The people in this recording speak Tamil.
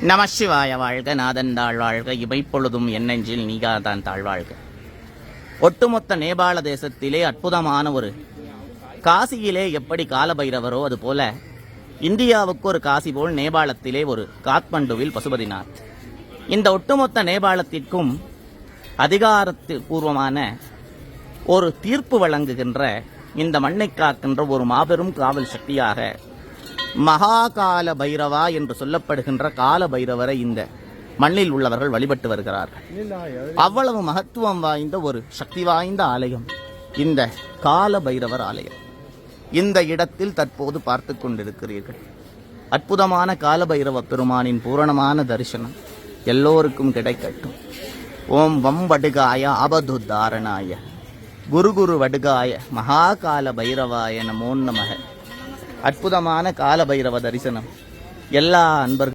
நமசிவாய வாழ்க, நாதன் தாழ்வாழ்க, இவைப்பொழுதும் என்னெஞ்சில் நீகாதான் தாழ்வாழ்க. ஒட்டுமொத்த நேபாள தேசத்திலே அற்புதமான ஒரு காசியிலே எப்படி காலபைரவரோ அதுபோல இந்தியாவுக்கு ஒரு காசி போல் நேபாளத்திலே ஒரு காத்மண்டுவில் பசுபதிநாத். இந்த ஒட்டுமொத்த நேபாளத்திற்கும் அதிகாரப்பூர்வமான ஒரு தீர்ப்பு வழங்குகின்ற, இந்த மண்ணை காக்கின்ற ஒரு மாபெரும் காவல் சக்தியாக மகாகால பைரவா என்று சொல்லப்படுகின்ற கால பைரவரை இந்த மண்ணில் உள்ளவர்கள் வழிபட்டு வருகிறார்கள். அவ்வளவு மகத்துவம் வாய்ந்த ஒரு சக்தி வாய்ந்த ஆலயம் இந்த கால பைரவர் ஆலயம். இந்த இடத்தில் தற்போது பார்த்து கொண்டிருக்கிறீர்கள். அற்புதமான கால பைரவ பெருமானின் பூரணமான தரிசனம் எல்லோருக்கும் கிடைக்கட்டும். ஓம் வம் வடுகாய ஆபது தாரணாய குரு வடுகாய மகாகால பைரவாய நமோ நமக. அற்புதமான கால பைரவ தரிசனம் எல்லா அன்பர்களும்